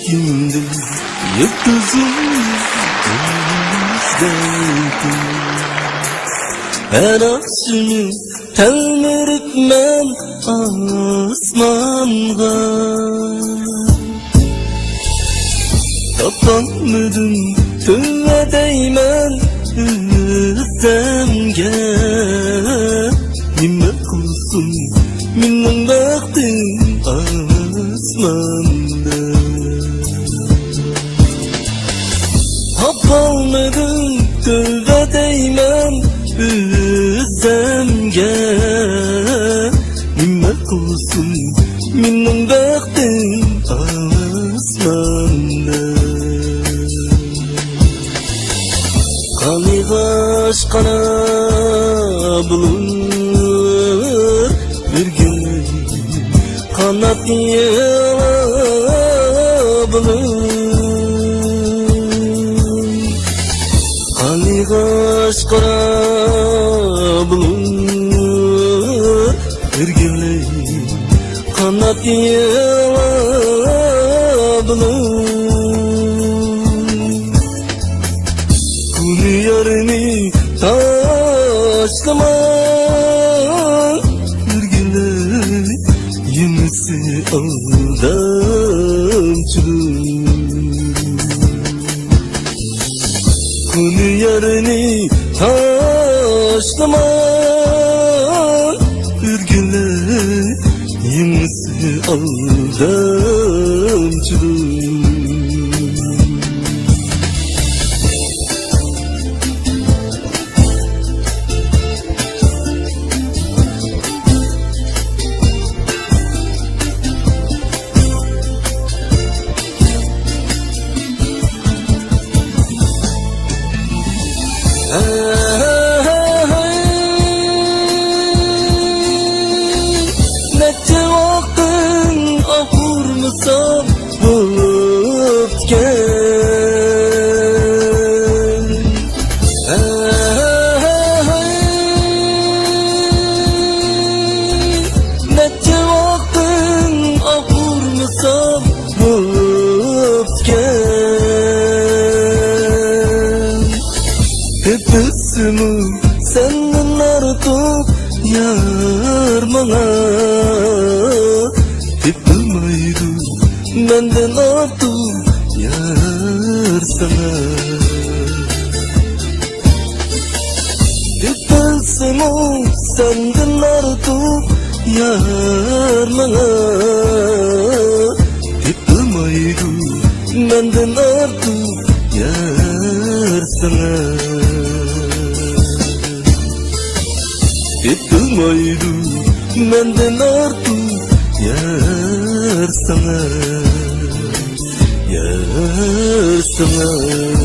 Gökimde yıldızım izlerdim. Her akşamı telmerip men asmanga Tapanmadım tüve değmen özlemge Nime kulsun minning baktim asmanda Tapalmadım tüve değmen özlemge Nime kulsun minning baktim asmanda Kaligaş kana bulur bir gün kanat yala bulur Kaligaş kana bulur bir gün kanat yala bulur Yarını taşlama Ürgüle yenisi aldamcılık Kunu yarını taşlama Ürgüle yenisi aldamcılık Neçe vaktin ahurmısam bulup gel Neçe vaktin ahurmısam bulup gel Tepesimi senden artık yar bana Tepilmaydı benden artık yar sana Tepesimi senden artık yar bana Tepilmaydı benden artık yar sana Tepilmaydı benden artık yar sana Yar sana